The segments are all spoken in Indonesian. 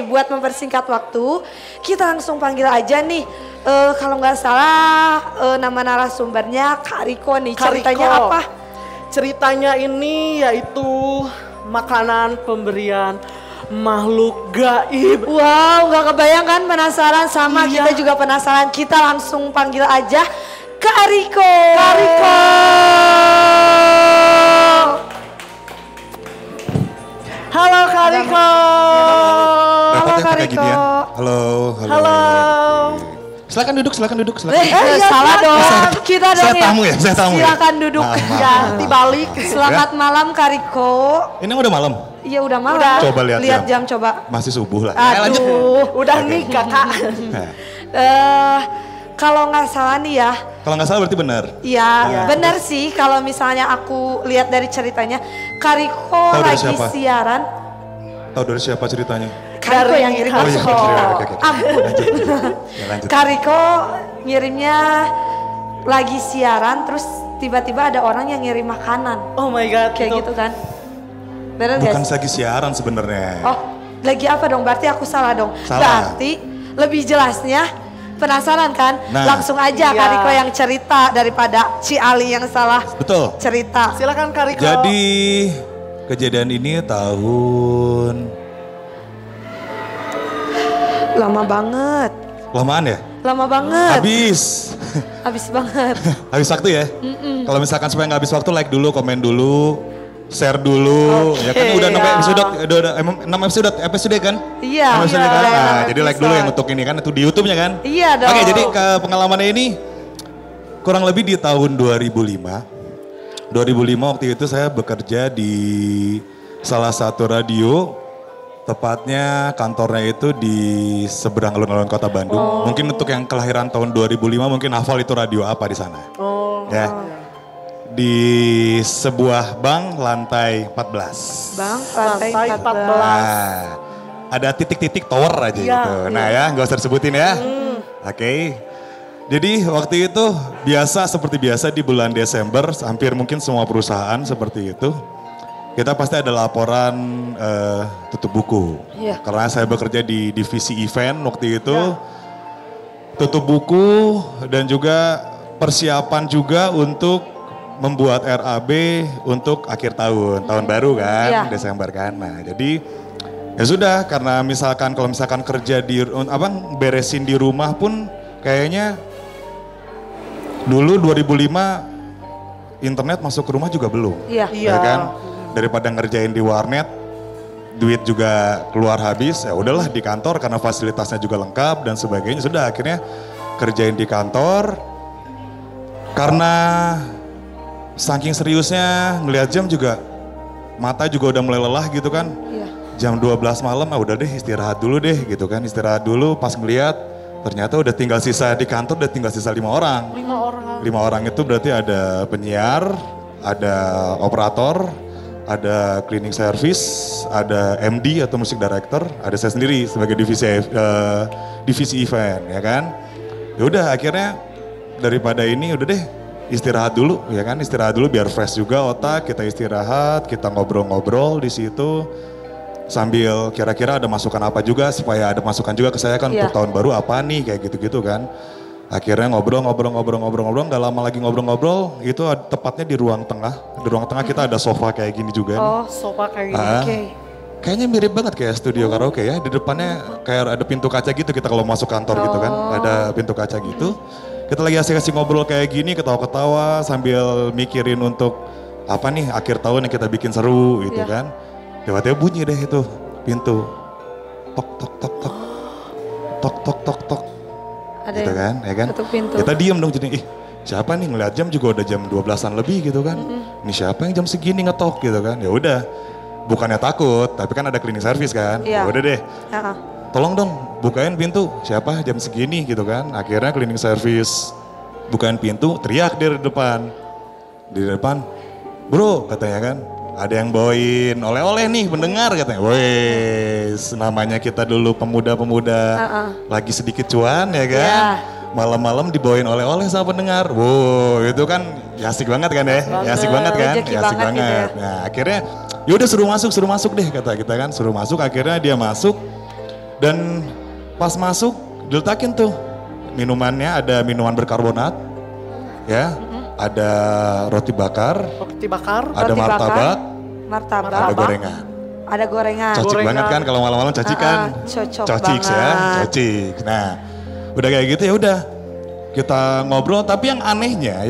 buat mempersingkat waktu, kita langsung panggil aja nih. Kalau nggak salah nama narasumbernya Kak Riko nih. Ceritanya Riko. apa? Ceritanya ini yaitu makanan pemberian makhluk gaib. Wow, nggak kebayang kan, penasaran sama Iya. kita juga penasaran. Kita langsung panggil aja Kak Riko. Kak Riko. Halo Kak Riko. Halo Repot ya Kak pakai Riko. ginian. Halo. Halo. Silakan duduk, silakan duduk, silakan. Salah dong. Kita dong Saya tamu ya, saya tamu ya. Silakan duduk. Maaf. Ya, dibalik. Selamat malam Kak Riko. Ini udah malam, Iya udah malam. Udah. Coba lihat jam coba. masih subuh lah. Aduh. Udah nikah Kak. Nah, Kalau nggak salah nih ya, kalau nggak salah berarti benar. ya Iya. benar sih kalau misalnya aku lihat dari ceritanya, Kak Riko Tahu dari lagi siapa? siaran. Tahu dari siapa ceritanya? Kak Riko yang ngirim Oh iya, langsung. oke. Ampun. Ya, lanjut. Kak Riko ngirimnya lagi siaran, terus tiba-tiba ada orang yang ngirim makanan. Oh my god. Kayak itu. gitu kan. Bener gak Bukan sih? lagi siaran sebenarnya. Oh, lagi apa dong? Berarti aku salah dong. Salah. Berarti lebih jelasnya penasaran kan? Nah. Langsung aja Iya. Kak Riko yang cerita daripada Ci Ali yang salah Betul. cerita. Silakan Kak Riko. Jadi kejadian ini tahun Lama banget. lamaan ya? Lama banget. Habis. Habis banget. Habis waktu ya? Kalau misalkan supaya nggak habis waktu, like dulu, komen dulu, share dulu. Ya kan udah 6 ya. episode, udah 6 episode kan? Iya. 6 episode iya, kan? udah Nah, 6 jadi like dulu yang untuk ini kan, itu di YouTube-nya kan? Iya dong. Oke, jadi ke pengalamannya ini kurang lebih di tahun 2005. 2005 waktu itu saya bekerja di salah satu radio. Tepatnya kantornya itu di seberang alun-alun kota Bandung. Mungkin untuk yang kelahiran tahun 2005 mungkin hafal itu radio apa di sana. Oh. Ya. Di sebuah bank lantai 14. Bang, lantai Lantai 14. Nah, ada titik-titik tower aja Iya, gitu. Nah ya, nggak usah disebutin ya. Oke. Jadi waktu itu seperti biasa di bulan Desember, hampir mungkin semua perusahaan seperti itu. Kita pasti ada laporan tutup buku. Iya. Karena saya bekerja di divisi event waktu itu. Tutup buku dan juga persiapan juga untuk membuat RAB untuk akhir tahun. Tahun baru kan, Iya. Desember kan. Nah jadi ya sudah, karena kalau misalkan kerja di beresin di rumah pun kayaknya dulu 2005 internet masuk ke rumah juga belum. Iya. Iya. Ya kan? Daripada ngerjain di warnet, duit juga keluar habis, ya udahlah di kantor karena fasilitasnya juga lengkap dan sebagainya. Sudah akhirnya kerjain di kantor. Karena saking seriusnya ngelihat jam juga, mata juga udah mulai lelah gitu kan. Iya. Jam 12 malam, udah deh istirahat dulu deh gitu kan. Istirahat dulu, pas ngeliat ternyata udah tinggal sisa di kantor, udah tinggal sisa 5 orang. 5 orang. 5 orang itu berarti ada penyiar, ada operator, ada cleaning service, ada MD atau music director, ada saya sendiri sebagai divisi event ya kan. Ya udah akhirnya daripada ini udah deh istirahat dulu ya kan, istirahat dulu biar fresh juga otak, kita istirahat, kita ngobrol-ngobrol di situ sambil kira-kira ada masukan apa juga supaya ada masukan juga ke saya kan Iya. untuk tahun baru apa nih kayak gitu-gitu kan. Akhirnya ngobrol, nggak lama lagi ngobrol, itu tepatnya di ruang tengah. Di ruang tengah kita ada sofa kayak gini juga. nih. Oh, Sofa kayak gini. Ah, oke. Kayaknya mirip banget kayak studio karaoke ya. Di depannya kayak ada pintu kaca gitu kita kalau masuk kantor gitu kan. Ada pintu kaca gitu. Kita lagi asik-asik ngobrol kayak gini, ketawa-ketawa sambil mikirin untuk apa nih akhir tahun yang kita bikin seru gitu Iya. kan. Tiba-tiba bunyi deh itu pintu. Tok tok tok tok. Tok tok tok tok. Ada Gitu yang kan, ya kan? ketuk pintu. Kita diem dong jadi, siapa nih ngeliat jam juga udah jam 12-an lebih gitu kan. Ini siapa yang jam segini ngetok gitu kan. Ya udah, bukannya takut, tapi kan ada cleaning service kan. Iya. Ya udah deh, Heeh. tolong dong bukain pintu, siapa jam segini gitu kan. Akhirnya cleaning service bukain pintu, teriak dari depan. Di depan, bro katanya kan, ada yang bawain oleh-oleh nih pendengar katanya. Wes, namanya kita dulu pemuda-pemuda lagi sedikit cuan ya kan. Iya. Malam-malam dibawain oleh-oleh sama pendengar. Wow, itu kan ya asik banget kan ya. Ya asik banget kan. Rezeki Ya asik banget gitu banget. Nah akhirnya yaudah suruh masuk deh kata kita kan. Suruh masuk, akhirnya dia masuk. Dan pas masuk diletakin tuh minumannya, ada minuman berkarbonat, ya, ada roti bakar, Roti bakar. ada Roti martabak, bakar, martabak, ada gorengan. ada gorengan. Cocik Gorengan. banget kan kalau malam-malam cacikan. Cocok Cocik ya, banget. cocik. Nah, udah kayak gitu ya udah. Kita ngobrol, tapi yang anehnya,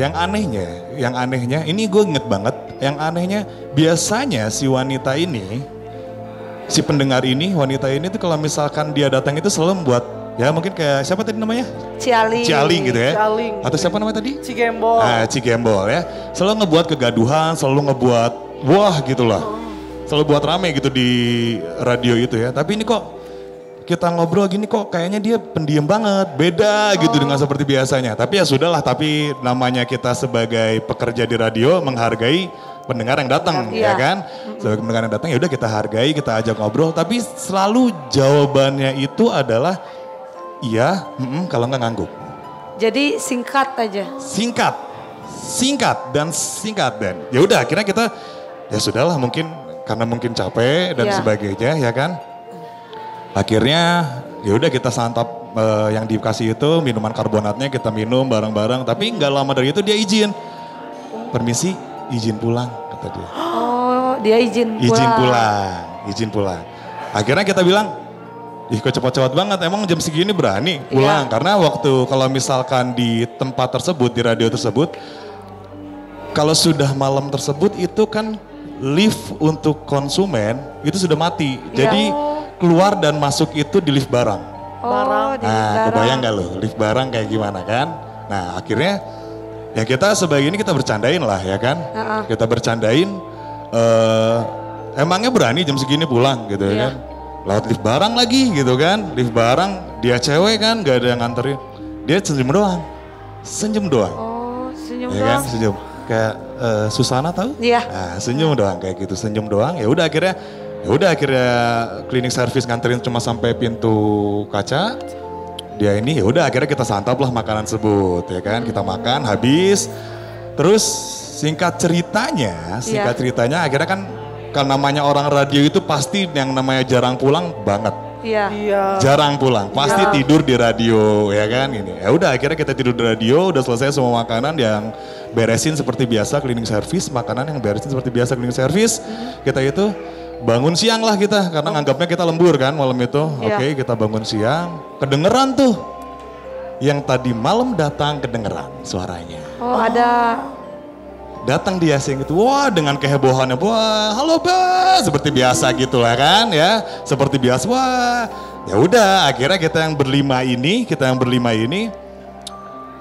ini gue inget banget, yang anehnya biasanya si wanita ini, si pendengar ini, wanita ini tuh kalau misalkan dia datang itu selalu membuat, ya mungkin kayak siapa tadi namanya? Cialing. Cialing gitu ya. Cialing. Atau siapa namanya tadi? Cigembol. Nah, Cigembol ya. Selalu ngebuat kegaduhan, selalu ngebuat wah gitu lah. Selalu buat rame gitu di radio itu ya. Tapi ini kok kita ngobrol gini kok kayaknya dia pendiam banget. Beda gitu dengan seperti biasanya. Tapi ya sudahlah, tapi namanya kita sebagai pekerja di radio menghargai pendengar yang datang ya Iya. kan. Sebagai pendengar yang datang ya udah kita hargai, kita ajak ngobrol. Tapi selalu jawabannya itu adalah iya, kalau nggak ngangguk. Jadi singkat aja. Singkat dan ya udah akhirnya kita ya sudahlah, mungkin karena mungkin capek dan Iya. sebagainya ya kan. Akhirnya ya udah kita santap yang dikasih itu minuman karbonatnya, kita minum bareng-bareng. Tapi nggak lama dari itu dia izin, permisi izin pulang kata dia. Oh, dia izin pulang. Izin pulang. Akhirnya kita bilang, ih kok cepat-cepat banget, emang jam segini berani pulang? Iya. Karena waktu kalau misalkan di tempat tersebut, di radio tersebut, kalau sudah malam tersebut itu kan lift untuk konsumen itu sudah mati. Iya. Jadi keluar dan masuk itu di lift barang. Oh, di Nah, barang. kebayang gak lo lift barang kayak gimana kan? Nah, akhirnya ya kita sebagai ini kita bercandain lah ya kan? Kita bercandain, emangnya berani jam segini pulang gitu ya Iya. kan? Lewat lift barang lagi gitu kan? Lift barang, dia cewek kan, gak ada yang nganterin. Dia senyum doang. Oh, senyum Ya kan, doang. senyum. Kayak Susana tahu? Iya. Nah, senyum doang kayak gitu, senyum doang. Ya udah akhirnya cleaning service nganterin cuma sampai pintu kaca. Dia ini ya udah akhirnya kita santap lah makanan tersebut ya kan. Kita makan habis. Terus singkat ceritanya akhirnya kan kalau namanya orang radio itu pasti yang namanya jarang pulang banget. Iya. Iya. Jarang pulang, pasti Iya. tidur di radio ya kan ini. Ya udah akhirnya kita tidur di radio, udah selesai semua makanan yang beresin seperti biasa cleaning service, makanan yang beresin seperti biasa cleaning service. Kita itu bangun siang lah kita karena nganggapnya kita lembur kan malam itu. Iya. Oke, kita bangun siang, kedengeran tuh yang tadi malam datang kedengeran suaranya. Oh, ada. Datang dia siang itu, wah dengan kehebohannya, wah halo Bang, seperti biasa gitu lah kan ya, seperti biasa, wah ya udah akhirnya kita yang berlima ini,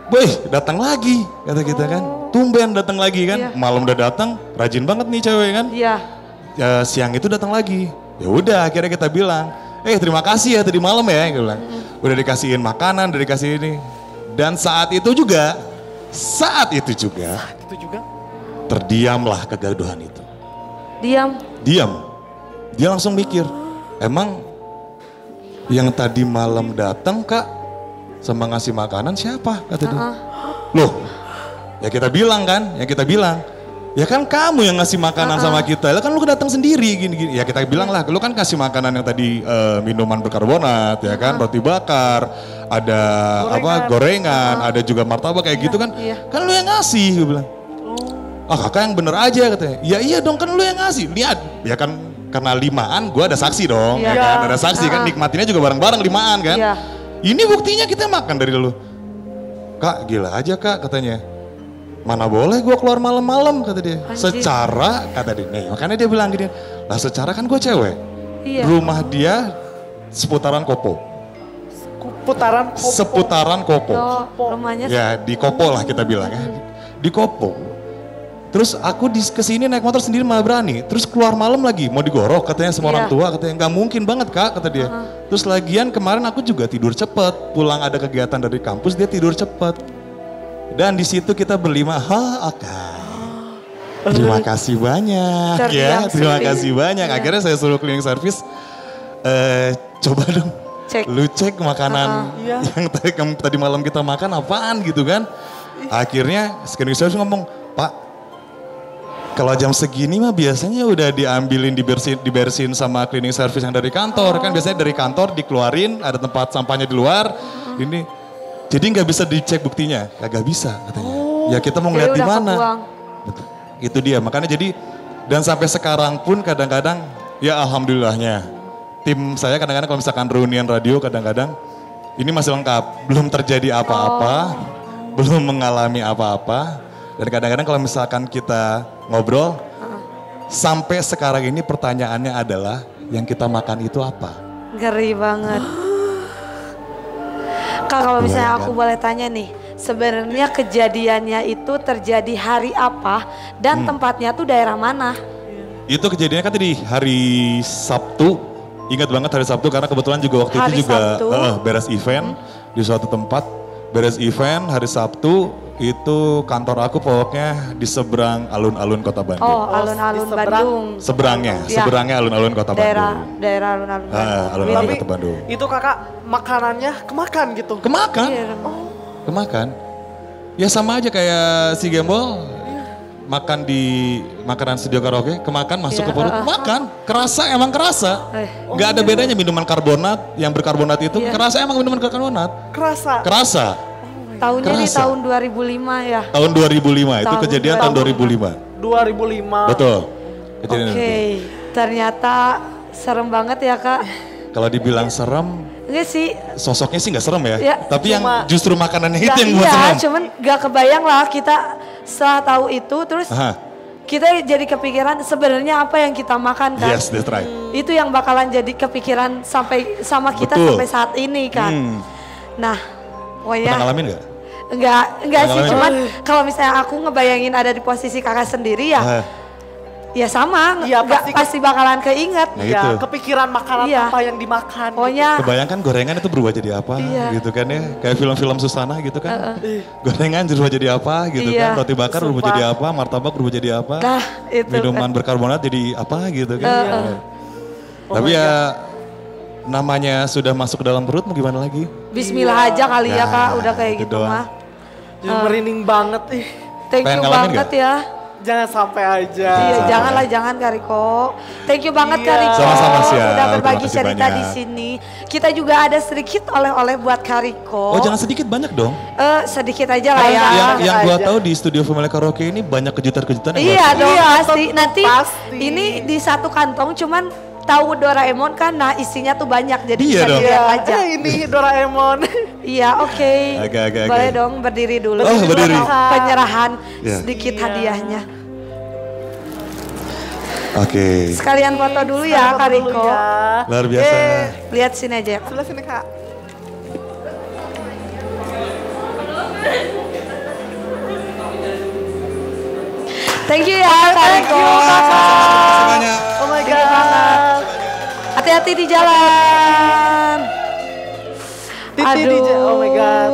wih datang lagi kata kita kan, tumben datang lagi kan, Iya. malam udah datang, rajin banget nih cewek kan, Iya. ya, siang itu datang lagi, ya udah akhirnya kita bilang, terima kasih ya tadi malam ya, kita bilang, udah dikasihin makanan, udah dikasih ini, dan saat itu juga Itu juga. terdiamlah kegaduhan itu. Diam. Diam. Dia langsung mikir, emang yang tadi malam datang kak sama ngasih makanan siapa? Kata dia. Loh, ya kita bilang kan, ya kan kamu yang ngasih makanan sama kita, lah kan lu datang sendiri gini-gini. Ya kita bilang lah, lu kan kasih makanan yang tadi minuman berkarbonat, ya kan, roti bakar, ada gorengan, ada juga martabak kayak gitu kan. Iya. Kan lu yang ngasih, gue bilang. Ah kakak yang bener aja katanya. Ya iya dong kan lu yang ngasih. Lihat ya kan karena limaan gue ada saksi dong. Iya. Ya kan ada saksi kan nikmatinnya juga bareng-bareng limaan kan. Iya. Ini buktinya kita makan dari dulu. Kak gila aja kak katanya. Mana boleh gue keluar malam-malam kata dia. Anjir. Secara kata dia. Nih makanya dia bilang gini. Lah secara kan gue cewek. Iya. Rumah dia seputaran Kopo. Putaran Kopo. Seputaran Kopo. Oh, rumahnya. Ya di Kopo lah kita bilang ya. Di Kopo. Terus aku kesini naik motor sendiri malah berani. Terus keluar malam lagi mau digorok katanya sama orang Iya. tua. Katanya nggak mungkin banget kak kata dia. Terus lagian kemarin aku juga tidur cepet. Pulang ada kegiatan dari kampus dia tidur cepet. Dan di situ kita berlima, terima kasih banyak Terdiam ya. Terima sedih. kasih banyak. Iya. Akhirnya saya suruh cleaning service. Coba dong. Cek. Lu cek makanan yang tadi malam kita makan apaan gitu kan. Akhirnya cleaning service ngomong, Pak Kalau jam segini mah biasanya udah diambilin, dibersihin sama cleaning service yang dari kantor. Kan biasanya dari kantor dikeluarin, ada tempat sampahnya di luar. Ini, jadi nggak bisa dicek buktinya, kagak bisa katanya. Ya kita mau ngeliat di mana. Betul. Itu dia, makanya jadi, dan sampai sekarang pun kadang-kadang, ya alhamdulillahnya. Tim saya kadang-kadang kalau misalkan reunian radio kadang-kadang, ini masih lengkap. Belum terjadi apa-apa, belum mengalami apa-apa. Dan kadang-kadang kalau misalkan kita ngobrol, sampai sekarang ini pertanyaannya adalah yang kita makan itu apa? Ngeri banget. Kak, kalau misalnya aku boleh tanya nih, sebenarnya kejadiannya itu terjadi hari apa dan tempatnya tuh daerah mana? Itu kejadiannya kan tadi hari Sabtu, ingat banget hari Sabtu karena kebetulan juga waktu Hari itu juga Sabtu. beres event di suatu tempat, beres event hari Sabtu. Itu kantor aku pokoknya di seberang alun-alun Kota Bandung. Oh, alun-alun Bandung. Seberangnya, Ya. seberangnya alun-alun Kota Bandung. Daerah alun-alun Bandung. Alun-alun Tapi Kota Bandung. itu kakak makanannya kemakan gitu. Kemakan, Iya. kemakan. Ya sama aja kayak si Gembol, makan di makanan studio karaoke, kemakan masuk Iya, ke perut, makan. Kerasa, emang kerasa. Nggak ada bedanya minuman karbonat, yang berkarbonat itu, Iya. kerasa emang minuman berkarbonat. Kerasa. Kerasa. Tahunnya nih Kerasa. tahun 2005 ya. Tahun 2005, itu Tahun kejadian tahun 2005. 2005. Betul. Oke, Kejadian itu. ternyata serem banget ya Kak. Kalau dibilang serem, Enggak sih, sosoknya sih nggak serem ya. Ya, Tapi yang cuma- justru makanannya itu nggak- yang buat iya, serem. cuman gak kebayang lah kita setelah tahu itu terus Aha, kita jadi kepikiran sebenarnya apa yang kita makan kan. yes, that's right. Itu yang bakalan jadi kepikiran sampai sama kita Betul. sampai saat ini kan. Nah, pokoknya Pernah ngalamin nggak? enggak sih, Pengalaman cuman kalau misalnya aku ngebayangin ada di posisi kakak sendiri ya, Ah, ya sama, Iya, enggak pasti bakalan keinget. Nah, Ya, itu. kepikiran makanan Iya. apa yang dimakan. Pokoknya Kebayangkan gorengan itu berubah jadi apa Iya. gitu kan ya. Kayak film-film Susana gitu kan. Gorengan berubah jadi apa gitu Iya. kan. Roti bakar berubah Sumpah. jadi apa, martabak berubah jadi apa. nah itu Minuman berkarbonat jadi apa gitu kan. Tapi ya namanya sudah masuk ke dalam perut mau gimana lagi. Bismillah aja kali ya Nah, Kak, udah kayak itu gitu doang. mah. Jadi merinding banget ih. Thank Pengen you ngalamin banget nggak? ya. Jangan sampai aja. Iya, Sama janganlah ya. jangan Kak Riko. Thank you banget Iya. Kak Riko. Sama-sama, siap. Udah berbagi Terima kasih cerita banyak. di sini. Kita juga ada sedikit oleh-oleh buat Kak Riko. Oh jangan sedikit, banyak dong. Sedikit aja lah ya. Yang gua aja. tahu di studio Family Karaoke ini banyak kejutan-kejutan yang Iya luar biasa. dong Iya, pasti. tentu Nanti pasti. ini di satu kantong cuman tahu Doraemon kan, nah isinya tuh banyak jadi Iya bisa dong. dilihat aja. Ini Doraemon. Iya oke. Oke. Boleh dong berdiri dulu. Oh, berdiri. Penyerahan Iya. sedikit Iya. hadiahnya. Oke. Sekalian foto dulu ya Kak Dulu Riko. ya. Luar biasa. Lihat sini aja ya. Kak. Sebelah sini kak. Thank you ya Kak Riko. Semuanya. Oh my god. Hati-hati di jalan. Titi di oh my god.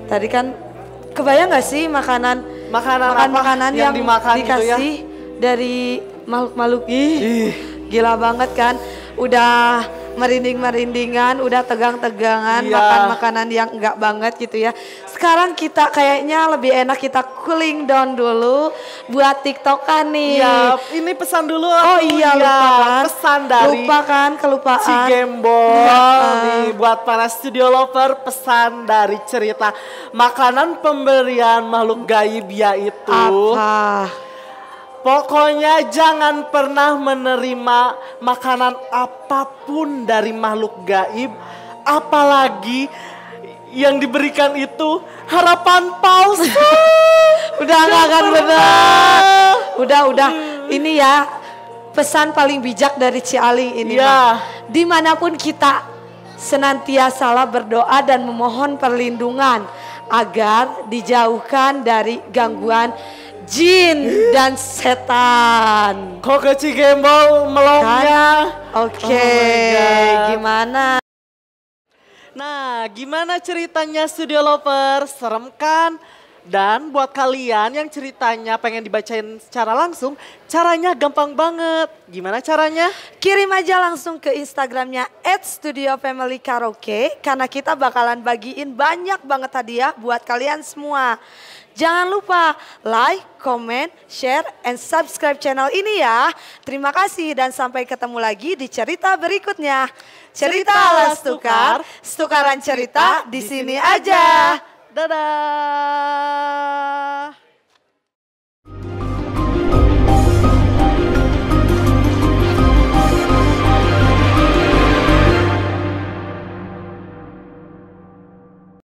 Tadi kan kebayang gak sih makanan Makanan apa makanan yang dimakan gitu ya? dikasih dari makhluk-makhluk. Ih, gila banget kan. Udah merinding-merindingan, udah tegang-tegangan, Iya. makan makanan yang enggak banget gitu ya. Sekarang kita kayaknya lebih enak kita cooling down dulu buat TikTokan nih. Iya, ini pesan dulu. Oh iya, lupa kan. Pesan dari Lupa kan, kelupaan. Si Gembol Nah, nih buat para studio lover, pesan dari cerita makanan pemberian makhluk gaib yaitu apa? pokoknya jangan pernah menerima makanan apapun dari makhluk gaib, apalagi yang diberikan itu harapan palsu. Udah nggak akan benar. Udah. Ini ya pesan paling bijak dari Ci Aling ini. Iya. Mah. Dimanapun kita senantiasalah berdoa dan memohon perlindungan agar dijauhkan dari gangguan jin dan setan. Kok ke Cigembol melongnya? Oke, Oh my God. gimana? Nah, gimana ceritanya studio lover? Serem kan? Dan buat kalian yang ceritanya pengen dibacain secara langsung, caranya gampang banget. Gimana caranya? Kirim aja langsung ke Instagramnya @studiofamilykaraoke karena kita bakalan bagiin banyak banget hadiah buat kalian semua. Jangan lupa like, comment, share, and subscribe channel ini ya. Terima kasih dan sampai ketemu lagi di cerita berikutnya. Cerita Alas Tukar, tukaran cerita di sini aja. Dadah.